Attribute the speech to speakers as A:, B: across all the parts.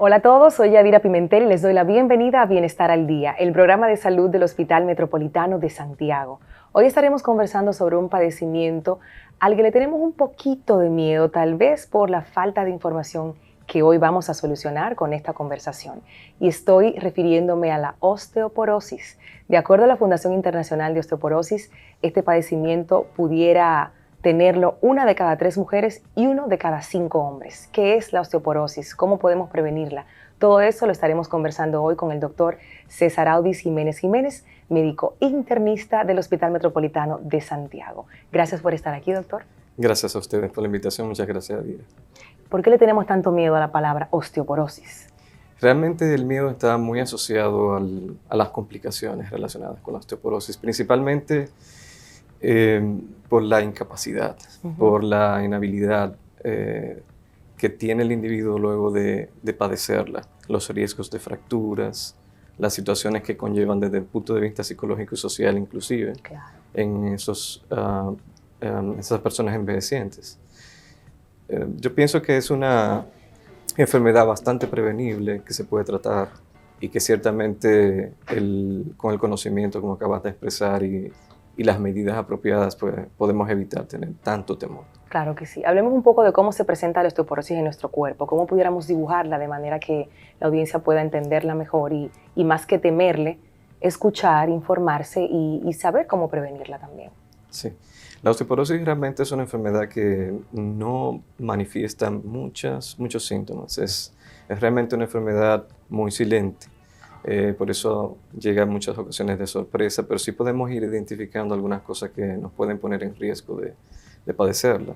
A: Hola a todos, soy Yadira Pimentel y les doy la bienvenida a Bienestar al Día, el programa de salud del Hospital Metropolitano de Santiago. Hoy estaremos conversando sobre un padecimiento al que le tenemos un poquito de miedo, tal vez por la falta de información que hoy vamos a solucionar con esta conversación. Y estoy refiriéndome a la osteoporosis. De acuerdo a la Fundación Internacional de Osteoporosis, este padecimiento pudiera tenerlo 1 de cada 3 mujeres y 1 de cada 5 hombres. ¿Qué es la osteoporosis? ¿Cómo podemos prevenirla? Todo eso lo estaremos conversando hoy con el doctor César Audis Jiménez Jiménez, médico internista del Hospital Metropolitano de Santiago. Gracias por estar aquí, doctor.
B: Gracias a ustedes por la invitación. Muchas gracias, Adira.
A: ¿Por qué le tenemos tanto miedo a la palabra osteoporosis?
B: Realmente el miedo está muy asociado a las complicaciones relacionadas con la osteoporosis, principalmente por la incapacidad, por la inhabilidad que tiene el individuo luego de padecerla, los riesgos de fracturas, las situaciones que conllevan desde el punto de vista psicológico y social inclusive, claro, en esas personas envejecientes. Yo pienso que es una enfermedad bastante prevenible que se puede tratar y que ciertamente con el conocimiento, como acabas de expresar, y las medidas apropiadas, pues podemos evitar tener tanto temor.
A: Claro que sí. Hablemos un poco de cómo se presenta la osteoporosis en nuestro cuerpo, cómo pudiéramos dibujarla de manera que la audiencia pueda entenderla mejor y más que temerle, escuchar, informarse y saber cómo prevenirla también.
B: Sí. La osteoporosis realmente es una enfermedad que no manifiesta muchos síntomas. Es realmente una enfermedad muy silente. Por eso llega en muchas ocasiones de sorpresa, pero sí podemos ir identificando algunas cosas que nos pueden poner en riesgo de padecerla.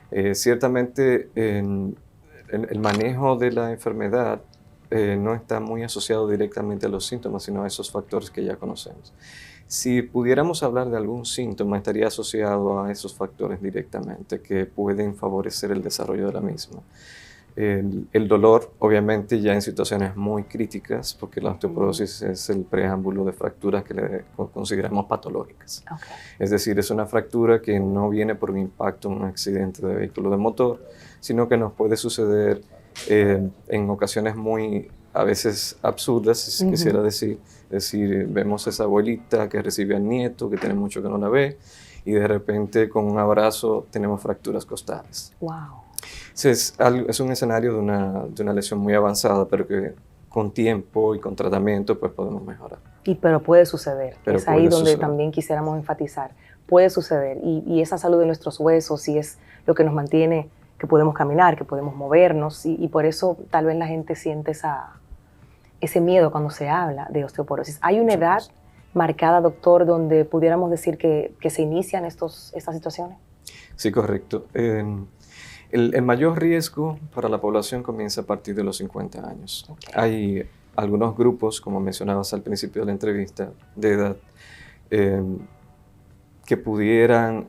B: Okay. Ciertamente el manejo de la enfermedad no está muy asociado directamente a los síntomas, sino a esos factores que ya conocemos. Si pudiéramos hablar de algún síntoma, estaría asociado a esos factores directamente que pueden favorecer el desarrollo de la misma. El dolor, obviamente, ya en situaciones muy críticas, porque la osteoporosis es el preámbulo de fracturas que le consideramos patológicas. Okay. Es decir, es una fractura que no viene por un impacto en un accidente de vehículo de motor, sino que nos puede suceder en ocasiones muy, a veces absurdas, si quisiera decir. Es decir, vemos a esa abuelita que recibe al nieto, que tiene mucho que no la ve, y de repente con un abrazo tenemos fracturas costales.
A: Wow.
B: Es un escenario de una lesión muy avanzada, pero que con tiempo y con tratamiento pues podemos mejorar.
A: Pero puede suceder, es ahí donde también quisiéramos enfatizar. Puede suceder y esa salud de nuestros huesos y es lo que nos mantiene, que podemos caminar, que podemos movernos y por eso tal vez la gente siente ese miedo cuando se habla de osteoporosis. ¿Hay una edad marcada, doctor, donde pudiéramos decir que se inician estas situaciones?
B: Sí, correcto. El mayor riesgo para la población comienza a partir de los 50 años. Okay. Hay algunos grupos, como mencionabas al principio de la entrevista, de edad, que pudieran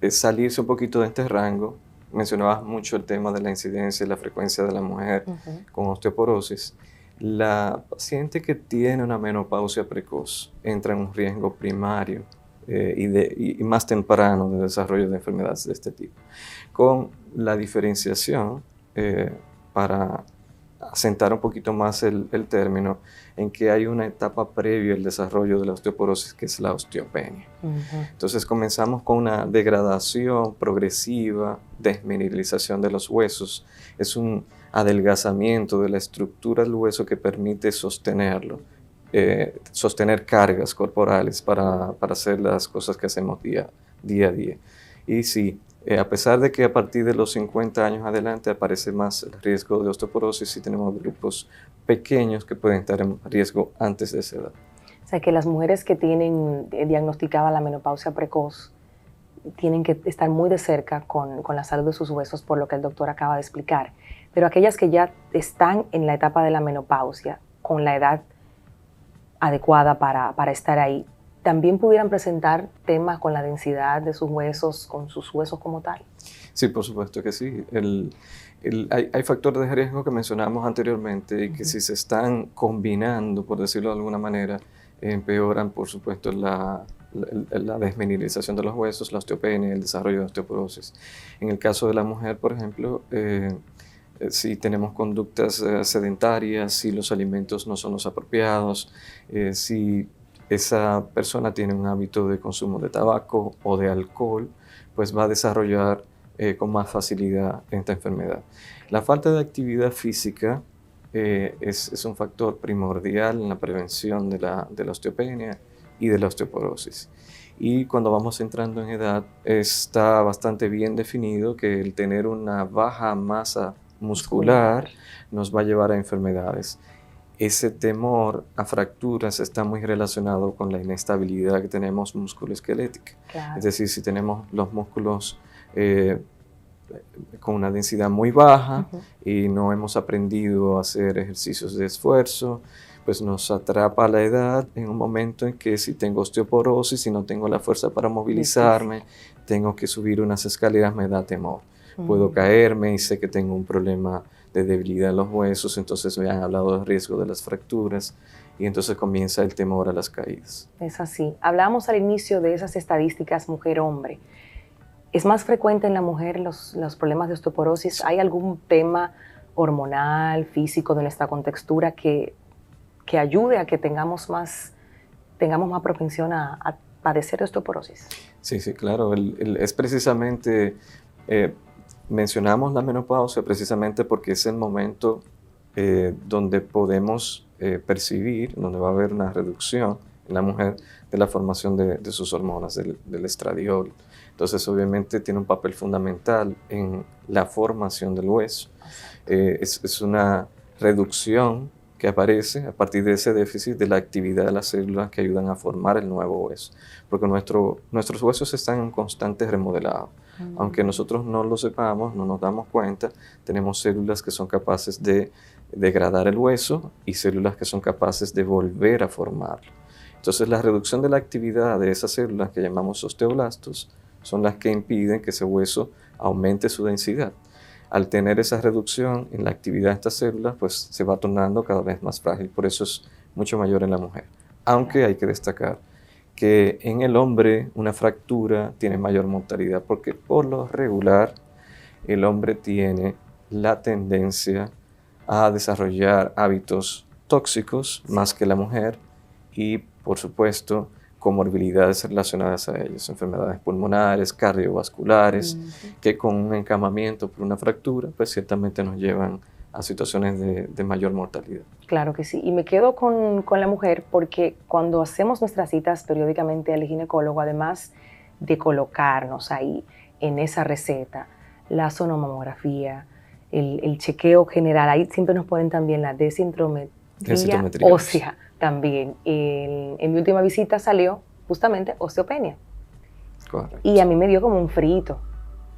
B: salirse un poquito de este rango. Mencionabas mucho el tema de la incidencia y la frecuencia de la mujer con osteoporosis. La paciente que tiene una menopausia precoz entra en un riesgo primario y más temprano de desarrollo de enfermedades de este tipo, con la diferenciación para asentar un poquito más el término, en que hay una etapa previa al desarrollo de la osteoporosis, que es la osteopenia. Entonces comenzamos con una degradación progresiva, desmineralización de los huesos, es un adelgazamiento de la estructura del hueso que permite sostenerlo, sostener cargas corporales para hacer las cosas que hacemos día a día. Y sí, a pesar de que a partir de los 50 años adelante aparece más el riesgo de osteoporosis, sí tenemos grupos pequeños que pueden estar en riesgo antes de esa edad.
A: O sea que las mujeres que tienen diagnosticada la menopausia precoz tienen que estar muy de cerca con la salud de sus huesos, por lo que el doctor acaba de explicar. Pero aquellas que ya están en la etapa de la menopausia, con la edad adecuada para estar ahí, ¿también pudieran presentar temas con la densidad de sus huesos, con sus huesos como tal?
B: Sí, por supuesto que sí. Hay factores de riesgo que mencionamos anteriormente y que si se están combinando, por decirlo de alguna manera, empeoran, por supuesto, la desmineralización de los huesos, la osteopenia, el desarrollo de osteoporosis. En el caso de la mujer, por ejemplo, si tenemos conductas sedentarias, si los alimentos no son los apropiados, si esa persona tiene un hábito de consumo de tabaco o de alcohol, pues va a desarrollar con más facilidad esta enfermedad. La falta de actividad física es un factor primordial en la prevención de la osteopenia y de la osteoporosis. Y cuando vamos entrando en edad, está bastante bien definido que el tener una baja masa muscular nos va a llevar a enfermedades. Ese temor a fracturas está muy relacionado con la inestabilidad que tenemos musculoesquelética.
A: Claro.
B: Es decir, si tenemos los músculos con una densidad muy baja y no hemos aprendido a hacer ejercicios de esfuerzo, pues nos atrapa la edad en un momento en que si tengo osteoporosis y no tengo la fuerza para movilizarme, tengo que subir unas escaleras, me da temor. Puedo caerme y sé que tengo un problema de debilidad en los huesos, entonces me han hablado del riesgo de las fracturas y entonces comienza el temor a las caídas.
A: Es así. Hablábamos al inicio de esas estadísticas mujer-hombre. ¿Es más frecuente en la mujer los problemas de osteoporosis? ¿Hay algún tema hormonal, físico de nuestra contextura que ayude a que tengamos más propensión a padecer de osteoporosis?
B: Sí, claro. Es precisamente, mencionamos la menopausia precisamente porque es el momento donde podemos percibir, donde va a haber una reducción en la mujer de la formación de sus hormonas, del estradiol. Entonces, obviamente, tiene un papel fundamental en la formación del hueso. Es una reducción que aparece a partir de ese déficit de la actividad de las células que ayudan a formar el nuevo hueso. Porque nuestros huesos están en constante remodelado. Aunque nosotros no lo sepamos, no nos damos cuenta, tenemos células que son capaces de degradar el hueso y células que son capaces de volver a formarlo. Entonces, la reducción de la actividad de esas células que llamamos osteoblastos son las que impiden que ese hueso aumente su densidad. Al tener esa reducción en la actividad de estas células, pues se va tornando cada vez más frágil. Por eso es mucho mayor en la mujer. Aunque hay que destacar que en el hombre una fractura tiene mayor mortalidad, porque por lo regular el hombre tiene la tendencia a desarrollar hábitos tóxicos más que la mujer y, por supuesto, comorbilidades relacionadas a ellos, enfermedades pulmonares, cardiovasculares, que con un encamamiento por una fractura, pues ciertamente nos llevan a situaciones de mayor mortalidad.
A: Claro que sí, y me quedo con la mujer porque cuando hacemos nuestras citas periódicamente al ginecólogo, además de colocarnos ahí en esa receta, la sonomamografía, el chequeo general, ahí siempre nos ponen también la densitometría ósea también. En mi última visita salió justamente osteopenia.
B: Correcto.
A: Y a mí me dio como un frito.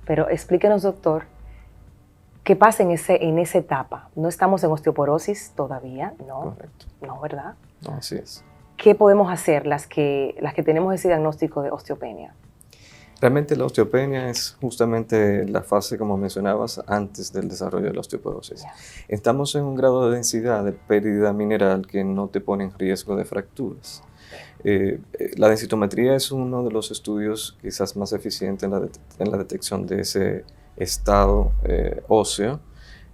A: Pero explíquenos, doctor, ¿qué pasa en esa etapa? No estamos en osteoporosis todavía, ¿no?
B: Correcto.
A: No, ¿verdad?
B: No, así es.
A: ¿Qué podemos hacer las que tenemos ese diagnóstico de osteopenia?
B: Realmente la osteopenia es justamente la fase, como mencionabas, antes del desarrollo de la osteoporosis. Estamos en un grado de densidad de pérdida mineral que no te pone en riesgo de fracturas. La densitometría es uno de los estudios quizás más eficientes en la detección de ese estado óseo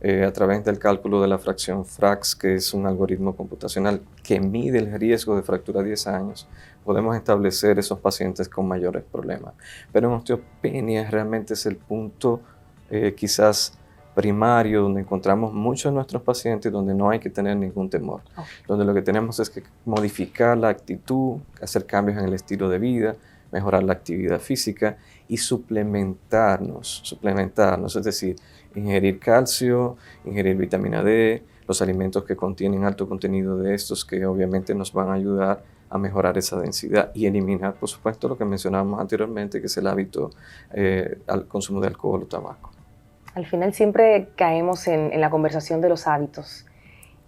B: a través del cálculo de la fracción FRAX, que es un algoritmo computacional que mide el riesgo de fractura a 10 años. Podemos establecer esos pacientes con mayores problemas. Pero en osteopenia realmente es el punto quizás primario donde encontramos muchos de nuestros pacientes donde no hay que tener ningún temor. Donde lo que tenemos es que modificar la actitud, hacer cambios en el estilo de vida, mejorar la actividad física y suplementarnos, es decir, ingerir calcio, ingerir vitamina D, los alimentos que contienen alto contenido de estos que obviamente nos van a ayudar a mejorar esa densidad y eliminar, por supuesto, lo que mencionábamos anteriormente, que es el hábito al consumo de alcohol o tabaco.
A: Al final siempre caemos en la conversación de los hábitos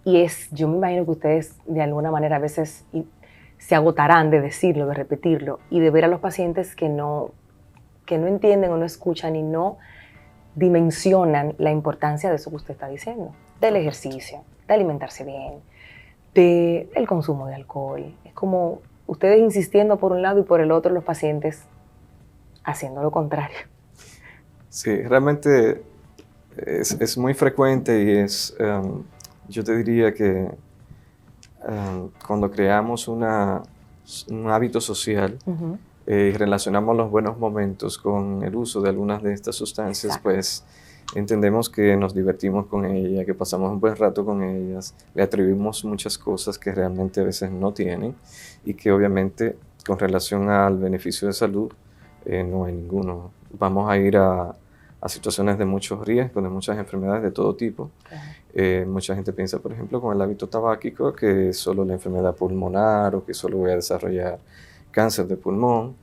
A: y yo me imagino que ustedes de alguna manera a veces se agotarán de decirlo, de repetirlo y de ver a los pacientes que no entienden o no escuchan y no dimensionan la importancia de eso que usted está diciendo, del ejercicio, de alimentarse bien, del consumo de alcohol. Es como ustedes insistiendo por un lado y por el otro los pacientes haciendo lo contrario.
B: Sí, realmente es muy frecuente y yo te diría que cuando creamos un hábito social y relacionamos los buenos momentos con el uso de algunas de estas sustancias,
A: Exacto.
B: pues entendemos que nos divertimos con ellas, que pasamos un buen rato con ellas, le atribuimos muchas cosas que realmente a veces no tienen y que obviamente con relación al beneficio de salud no hay ninguno. Vamos a ir a situaciones de muchos riesgos, de muchas enfermedades de todo tipo.
A: Claro.
B: Mucha gente piensa, por ejemplo, con el hábito tabáquico, que es solo la enfermedad pulmonar o que solo voy a desarrollar cáncer de pulmón.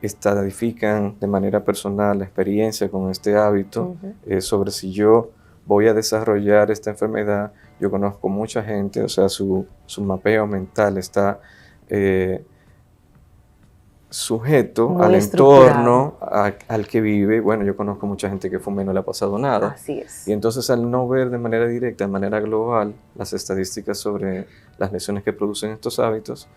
B: Estadifican de manera personal la experiencia con este hábito sobre si yo voy a desarrollar esta enfermedad. Yo conozco mucha gente, o sea, su mapeo mental está sujeto
A: Muy
B: al
A: estructurado.
B: entorno al que vive. Bueno, yo conozco mucha gente que fuma y no le ha pasado nada.
A: Así es.
B: Y entonces al no ver de manera directa, de manera global, las estadísticas sobre las lesiones que producen estos hábitos,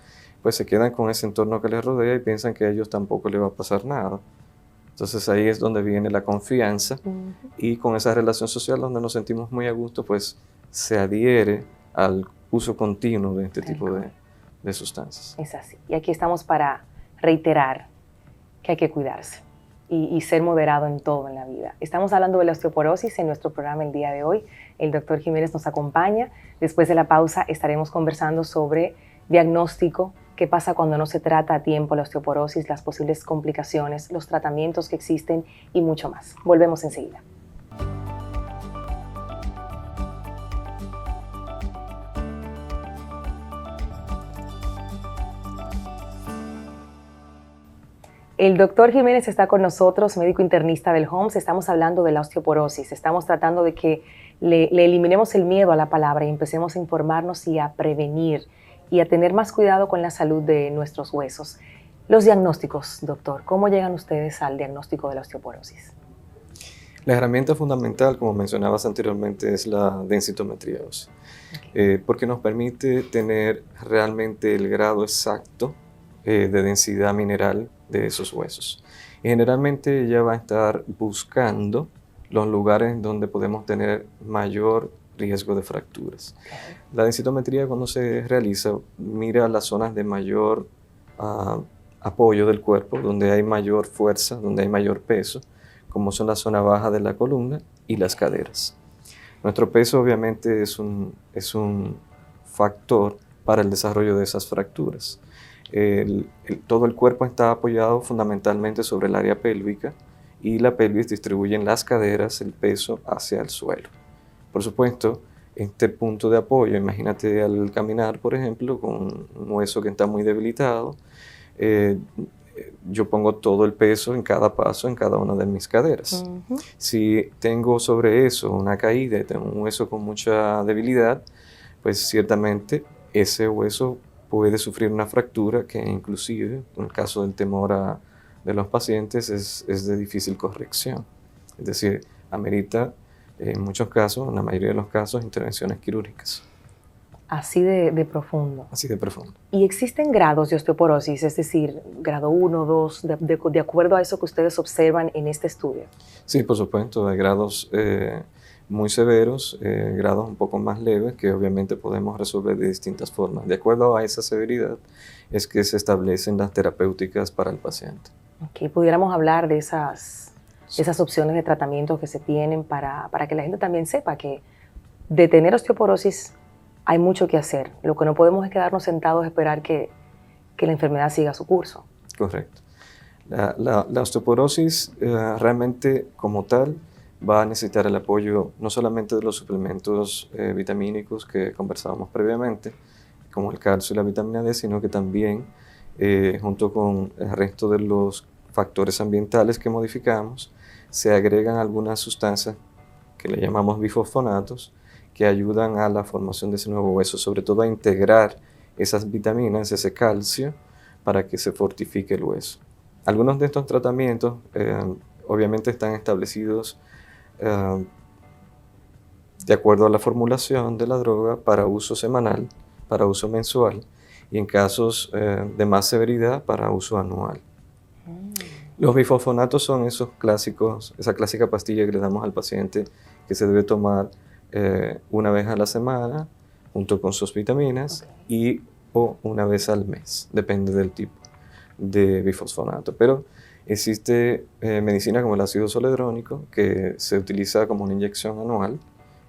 B: pues se quedan con ese entorno que les rodea y piensan que a ellos tampoco les va a pasar nada. Entonces ahí es donde viene la confianza y con esa relación social donde nos sentimos muy a gusto, pues se adhiere al uso continuo de este tipo de sustancias.
A: Es así. Y aquí estamos para reiterar que hay que cuidarse y ser moderado en todo en la vida. Estamos hablando de la osteoporosis en nuestro programa el día de hoy. El doctor Jiménez nos acompaña. Después de la pausa estaremos conversando sobre diagnóstico, qué pasa cuando no se trata a tiempo la osteoporosis, las posibles complicaciones, los tratamientos que existen y mucho más. Volvemos enseguida. El doctor Jiménez está con nosotros, médico internista del HOMS. Estamos hablando de la osteoporosis. Estamos tratando de que le eliminemos el miedo a la palabra y empecemos a informarnos y a prevenir y a tener más cuidado con la salud de nuestros huesos. Los diagnósticos, doctor, ¿cómo llegan ustedes al diagnóstico de la osteoporosis?
B: La herramienta fundamental, como mencionabas anteriormente, es la densitometría ósea, porque nos permite tener realmente el grado exacto de densidad mineral de esos huesos. Y generalmente ella va a estar buscando los lugares donde podemos tener mayor riesgo de fracturas. La densitometría, cuando se realiza, mira las zonas de mayor apoyo del cuerpo, donde hay mayor fuerza, donde hay mayor peso, como son la zona baja de la columna y las caderas. Nuestro peso obviamente es un factor para el desarrollo de esas fracturas. Todo el cuerpo está apoyado fundamentalmente sobre el área pélvica y la pelvis distribuye en las caderas el peso hacia el suelo. Por supuesto, este punto de apoyo, imagínate al caminar, por ejemplo, con un hueso que está muy debilitado, yo pongo todo el peso en cada paso, en cada una de mis caderas. Si tengo sobre eso una caída y tengo un hueso con mucha debilidad, pues ciertamente ese hueso puede sufrir una fractura que inclusive, en el caso del temor de los pacientes, es de difícil corrección. Es decir, amerita en muchos casos, en la mayoría de los casos, intervenciones quirúrgicas.
A: Así de profundo.
B: Así de profundo.
A: ¿Y existen grados de osteoporosis? Es decir, grado 1, 2, de acuerdo a eso que ustedes observan en este estudio.
B: Sí, por supuesto, hay grados muy severos, grados un poco más leves, que obviamente podemos resolver de distintas formas. De acuerdo a esa severidad, es que se establecen las terapéuticas para el paciente.
A: Okay, pudiéramos hablar de esas opciones de tratamiento que se tienen para que la gente también sepa que de tener osteoporosis hay mucho que hacer. Lo que no podemos es quedarnos sentados a esperar que la enfermedad siga su curso.
B: Correcto. La osteoporosis realmente como tal va a necesitar el apoyo no solamente de los suplementos vitamínicos que conversábamos previamente, como el calcio y la vitamina D, sino que también junto con el resto de los factores ambientales que modificamos, se agregan algunas sustancias que le llamamos bifosfonatos, que ayudan a la formación de ese nuevo hueso, sobre todo a integrar esas vitaminas, ese calcio, para que se fortifique el hueso. Algunos de estos tratamientos obviamente están establecidos de acuerdo a la formulación de la droga para uso semanal, para uso mensual y en casos de más severidad para uso anual. Los bifosfonatos son esos clásicos, esa clásica pastilla que le damos al paciente que se debe tomar una vez a la semana junto con sus vitaminas y o una vez al mes, depende del tipo de bifosfonato. Pero existe medicina como el ácido zoledrónico que se utiliza como una inyección anual.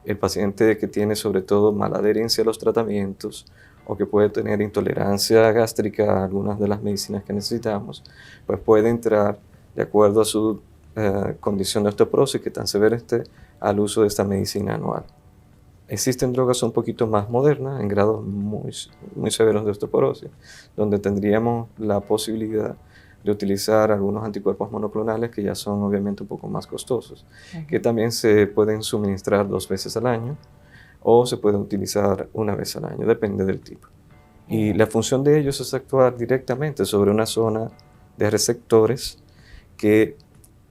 B: El paciente que tiene sobre todo mala adherencia a los tratamientos o que puede tener intolerancia gástrica a algunas de las medicinas que necesitamos, pues puede entrar de acuerdo a su condición de osteoporosis, que tan severa esté, al uso de esta medicina anual. Existen drogas un poquito más modernas, en grados muy severos de osteoporosis, donde tendríamos la posibilidad de utilizar algunos anticuerpos monoclonales que ya son obviamente un poco más costosos, que también se pueden suministrar 2 veces al año o se pueden utilizar una vez al año, depende del tipo. Y la función de ellos es actuar directamente sobre una zona de receptores que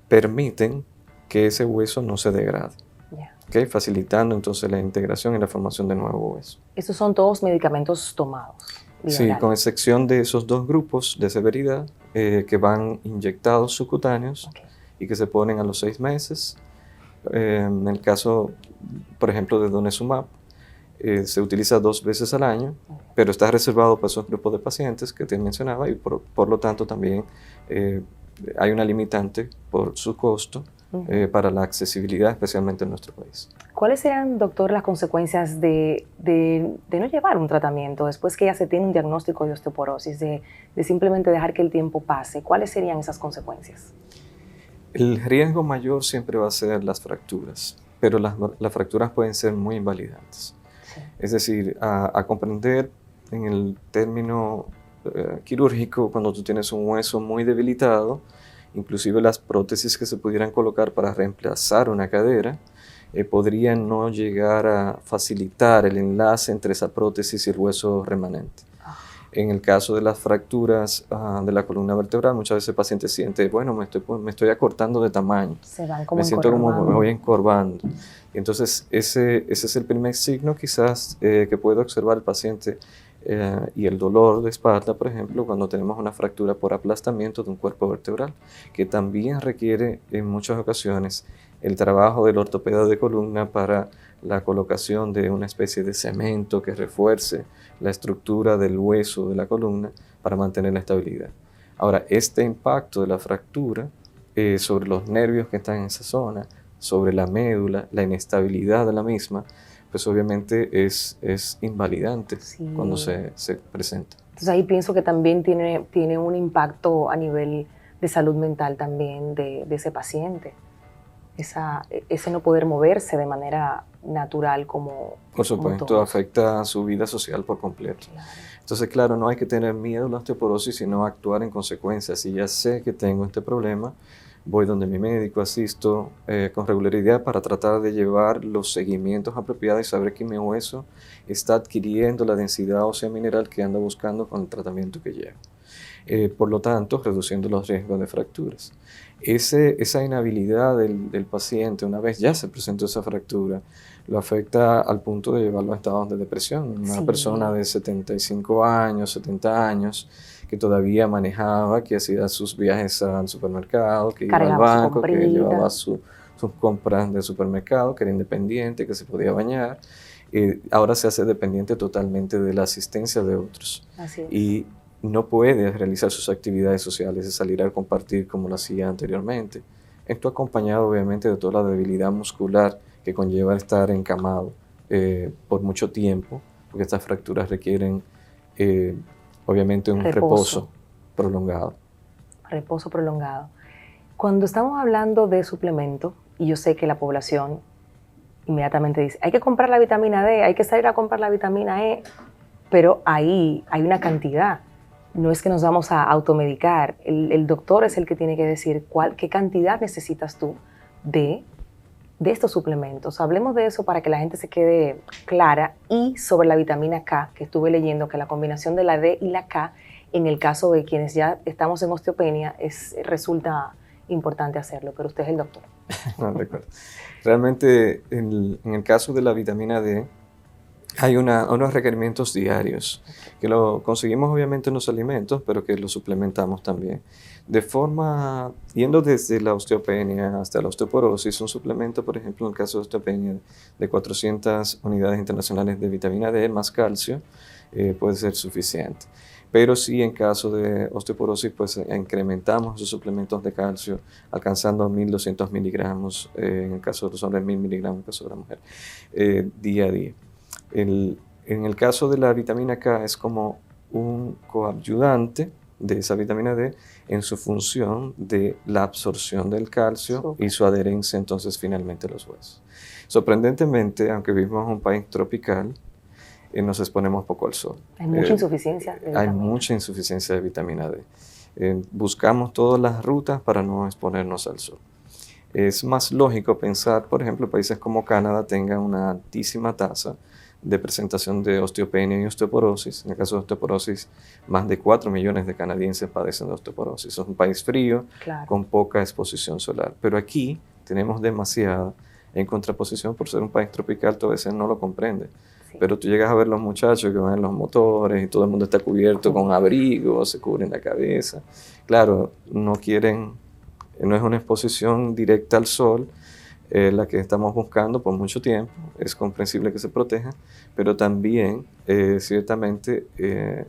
B: permiten que ese hueso no se degrade, ¿okay? Facilitando entonces la integración y la formación de nuevo hueso.
A: Estos son todos medicamentos tomados.
B: Sí, con excepción de esos 2 grupos de severidad que van inyectados subcutáneos y que se ponen a los 6 meses. En el caso, por ejemplo, de Donezumab, se utiliza 2 veces al año, pero está reservado para esos grupos de pacientes que te mencionaba y por lo tanto también hay una limitante por su costo para la accesibilidad, especialmente en nuestro país.
A: ¿Cuáles serían, doctor, las consecuencias de no llevar un tratamiento después que ya se tiene un diagnóstico de osteoporosis, de simplemente dejar que el tiempo pase? ¿Cuáles serían esas consecuencias?
B: El riesgo mayor siempre va a ser las fracturas, pero las fracturas pueden ser muy invalidantes. Sí. Es decir, a comprender en el término quirúrgico, cuando tú tienes un hueso muy debilitado, inclusive las prótesis que se pudieran colocar para reemplazar una cadera, podrían no llegar a facilitar el enlace entre esa prótesis y el hueso remanente. En el caso de las fracturas de la columna vertebral, muchas veces el paciente siente, bueno, me estoy acortando de tamaño, me siento como me voy encorvando. Y entonces ese es el primer signo quizás que puede observar el paciente y el dolor de espalda, por ejemplo, cuando tenemos una fractura por aplastamiento de un cuerpo vertebral, que también requiere en muchas ocasiones el trabajo del ortopeda de columna para la colocación de una especie de cemento que refuerce la estructura del hueso de la columna para mantener la estabilidad. Ahora, este impacto de la fractura sobre los nervios que están en esa zona, sobre la médula, la inestabilidad de la misma, pues obviamente es invalidante cuando se presenta.
A: Entonces ahí pienso que también tiene un impacto a nivel de salud mental también de ese paciente. Ese no poder moverse de manera natural como
B: por supuesto, como afecta a su vida social por completo. Claro. Entonces, claro, no hay que tener miedo a la osteoporosis, sino actuar en consecuencia. Si ya sé que tengo este problema, voy donde mi médico, asisto con regularidad para tratar de llevar los seguimientos apropiados y saber que mi hueso está adquiriendo la densidad ósea mineral que anda buscando con el tratamiento que lleva. Por lo tanto, reduciendo los riesgos de fracturas. Esa inhabilidad del paciente, una vez ya se presentó esa fractura, lo afecta al punto de llevarlo a estados de depresión. Una persona de 75 años, 70 años, que todavía manejaba, que hacía sus viajes al supermercado, que iba al banco, que llevaba sus compras de supermercado, que era independiente, que se podía bañar. Ahora se hace dependiente totalmente de la asistencia de otros.
A: Así es.
B: Y no puede realizar sus actividades sociales y salir a compartir como lo hacía anteriormente. Esto acompañado obviamente de toda la debilidad muscular que conlleva estar encamado por mucho tiempo, porque estas fracturas requieren obviamente un reposo prolongado.
A: Reposo prolongado. Cuando estamos hablando de suplemento, y yo sé que la población inmediatamente dice, hay que comprar la vitamina D, hay que salir a comprar la vitamina E, pero ahí hay una cantidad. No es que nos vamos a automedicar, el doctor es el que tiene que decir qué cantidad necesitas tú de estos suplementos. Hablemos de eso para que la gente se quede clara. Y sobre la vitamina K, que estuve leyendo que la combinación de la D y la K, en el caso de quienes ya estamos en osteopenia, resulta importante hacerlo, pero usted es el doctor.
B: No, de acuerdo. Realmente, en el caso de la vitamina D, Hay unos requerimientos diarios que lo conseguimos obviamente en los alimentos, pero que lo suplementamos también. Yendo desde la osteopenia hasta la osteoporosis, un suplemento, por ejemplo, en el caso de osteopenia, de 400 unidades internacionales de vitamina D más calcio, puede ser suficiente. Pero sí, en caso de osteoporosis, pues incrementamos esos suplementos de calcio, alcanzando 1.200 miligramos, en el caso de los hombres, 1.000 miligramos en el caso de la mujer, día a día. En el caso de la vitamina K es como un coadyuvante de esa vitamina D en su función de la absorción del calcio y su adherencia entonces finalmente a los huesos. Sorprendentemente, aunque vivimos en un país tropical, nos exponemos poco al sol.
A: Hay mucha insuficiencia de vitamina.
B: Hay mucha insuficiencia de vitamina D. Buscamos todas las rutas para no exponernos al sol. Es más lógico pensar, por ejemplo, países como Canadá tengan una altísima tasa de presentación de osteopenia y osteoporosis. En el caso de osteoporosis, más de 4 millones de canadienses padecen de osteoporosis. Es un país frío, claro, con poca exposición solar. Pero aquí tenemos demasiada, en contraposición por ser un país tropical, tú a veces no lo comprendes. Sí. Pero tú llegas a ver los muchachos que van en los motores y todo el mundo está cubierto con abrigos, se cubren la cabeza. Claro, no es una exposición directa al sol, la que estamos buscando por mucho tiempo. Es comprensible que se proteja, pero también ciertamente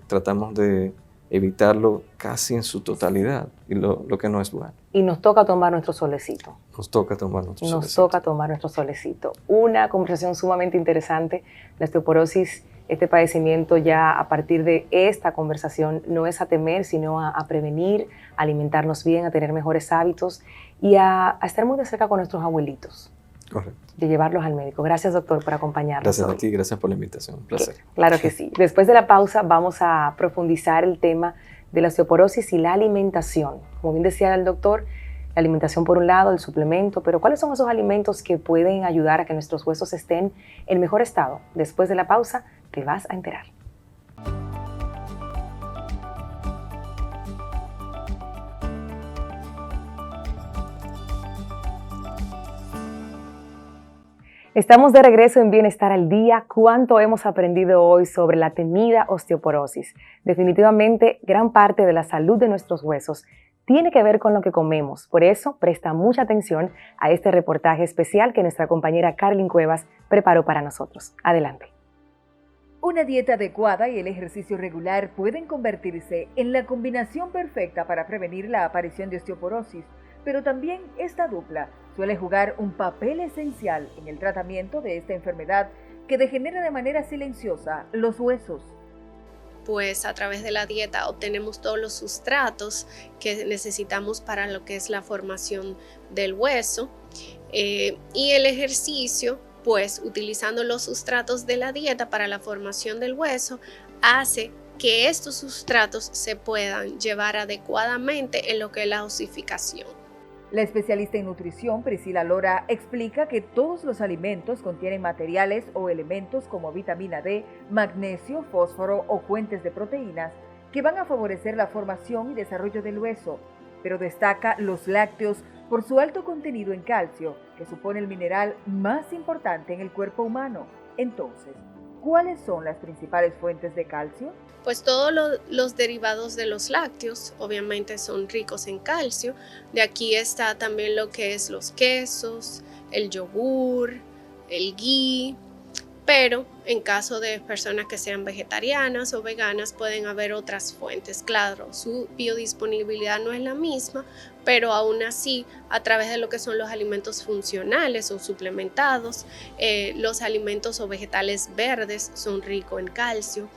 B: tratamos de evitarlo casi en su totalidad, y lo que no es bueno.
A: Y nos toca tomar nuestro solecito.
B: Nos toca tomar nuestro solecito.
A: Nos toca tomar nuestro solecito. Una conversación sumamente interesante. La osteoporosis, este padecimiento, ya a partir de esta conversación no es a temer, sino a prevenir, a alimentarnos bien, a tener mejores hábitos y a estar muy de cerca con nuestros abuelitos.
B: Correcto.
A: De llevarlos al médico. Gracias, doctor, por acompañarnos.
B: Gracias a ti, gracias por la invitación. Un placer.
A: Claro que sí. Después de la pausa vamos a profundizar el tema de la osteoporosis y la alimentación. Como bien decía el doctor, la alimentación por un lado, el suplemento, pero ¿cuáles son esos alimentos que pueden ayudar a que nuestros huesos estén en mejor estado? Después de la pausa te vas a enterar. Estamos de regreso en Bienestar al Día. ¿Cuánto hemos aprendido hoy sobre la temida osteoporosis? Definitivamente, gran parte de la salud de nuestros huesos tiene que ver con lo que comemos. Por eso, presta mucha atención a este reportaje especial que nuestra compañera Carlin Cuevas preparó para nosotros. Adelante.
C: Una dieta adecuada y el ejercicio regular pueden convertirse en la combinación perfecta para prevenir la aparición de osteoporosis, pero también esta dupla suele jugar un papel esencial en el tratamiento de esta enfermedad que degenera de manera silenciosa los huesos.
D: Pues a través de la dieta obtenemos todos los sustratos que necesitamos para lo que es la formación del hueso, y el ejercicio, pues utilizando los sustratos de la dieta para la formación del hueso, hace que estos sustratos se puedan llevar adecuadamente en lo que es la osificación.
C: La especialista en nutrición, Priscila Lora, explica que todos los alimentos contienen materiales o elementos como vitamina D, magnesio, fósforo o fuentes de proteínas que van a favorecer la formación y desarrollo del hueso, pero destaca los lácteos por su alto contenido en calcio, que supone el mineral más importante en el cuerpo humano. Entonces, ¿cuáles son las principales fuentes de calcio?
D: Pues todos los derivados de los lácteos obviamente son ricos en calcio. De aquí está también lo que es los quesos, el yogur, el ghee. Pero en caso de personas que sean vegetarianas o veganas pueden haber otras fuentes. Claro, su biodisponibilidad no es la misma, pero aún así, a través de lo que son los alimentos funcionales o suplementados, los alimentos o vegetales verdes son ricos en calcio.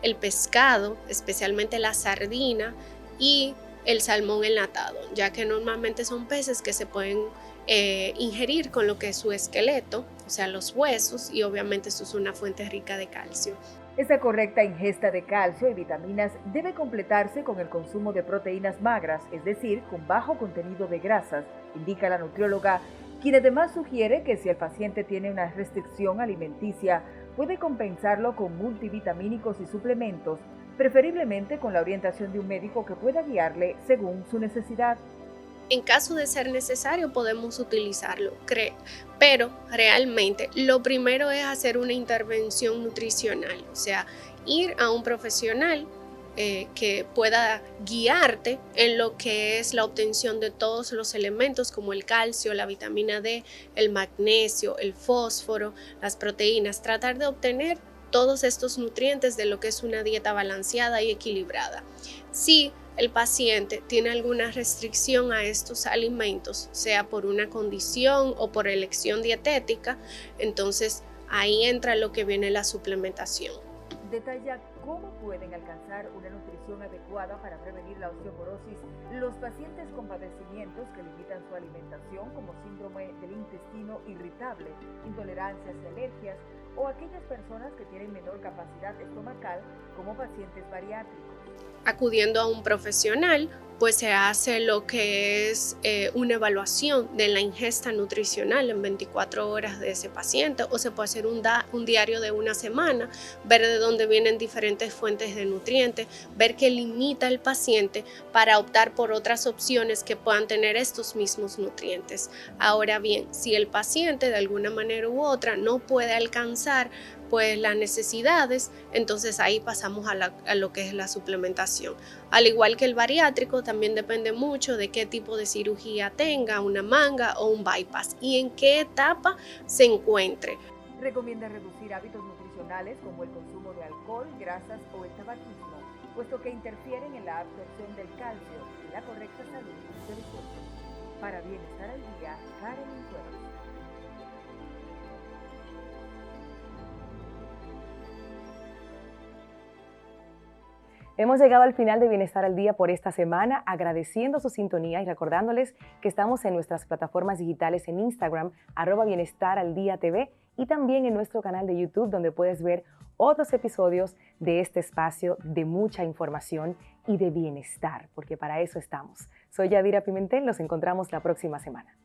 D: El pescado, especialmente la sardina y el salmón enlatado, ya que normalmente son peces que se pueden ingerir con lo que es su esqueleto, o sea, los huesos, y obviamente esto es una fuente rica de calcio.
C: Esta correcta ingesta de calcio y vitaminas debe completarse con el consumo de proteínas magras, es decir, con bajo contenido de grasas, indica la nutrióloga, quien además sugiere que si el paciente tiene una restricción alimenticia, puede compensarlo con multivitamínicos y suplementos, preferiblemente con la orientación de un médico que pueda guiarle según su necesidad.
D: En caso de ser necesario podemos utilizarlo, pero realmente lo primero es hacer una intervención nutricional, o sea, ir a un profesional que pueda guiarte en lo que es la obtención de todos los elementos como el calcio, la vitamina D, el magnesio, el fósforo, las proteínas, tratar de obtener todos estos nutrientes de lo que es una dieta balanceada y equilibrada. Si el paciente tiene alguna restricción a estos alimentos, sea por una condición o por elección dietética, entonces ahí entra lo que viene la suplementación.
C: Detalla cómo pueden alcanzar una nutrición adecuada para prevenir la osteoporosis los pacientes con padecimientos que limitan su alimentación, como síndrome del intestino irritable, intolerancias y alergias, o aquellas personas que tienen menor capacidad estomacal, como pacientes bariátricos.
D: Acudiendo a un profesional, pues se hace lo que es una evaluación de la ingesta nutricional en 24 horas de ese paciente, o se puede hacer un diario de una semana, ver de dónde vienen diferentes fuentes de nutrientes, ver qué limita el paciente para optar por otras opciones que puedan tener estos mismos nutrientes. Ahora bien, si el paciente de alguna manera u otra no puede alcanzar pues las necesidades, entonces ahí pasamos a lo que es la suplementación. Al igual que el bariátrico, también depende mucho de qué tipo de cirugía tenga, una manga o un bypass, y en qué etapa se encuentre.
C: Recomienda reducir hábitos nutricionales como el consumo de alcohol, grasas o el tabaquismo, puesto que interfieren en la absorción del calcio y la correcta salud de los huesos. Para Bienestar al Día, Karen Cuevas.
A: Hemos llegado al final de Bienestar al Día por esta semana, agradeciendo su sintonía y recordándoles que estamos en nuestras plataformas digitales en Instagram, @bienestaraldiatv, y también en nuestro canal de YouTube, donde puedes ver otros episodios de este espacio de mucha información y de bienestar, porque para eso estamos. Soy Yadira Pimentel, nos encontramos la próxima semana.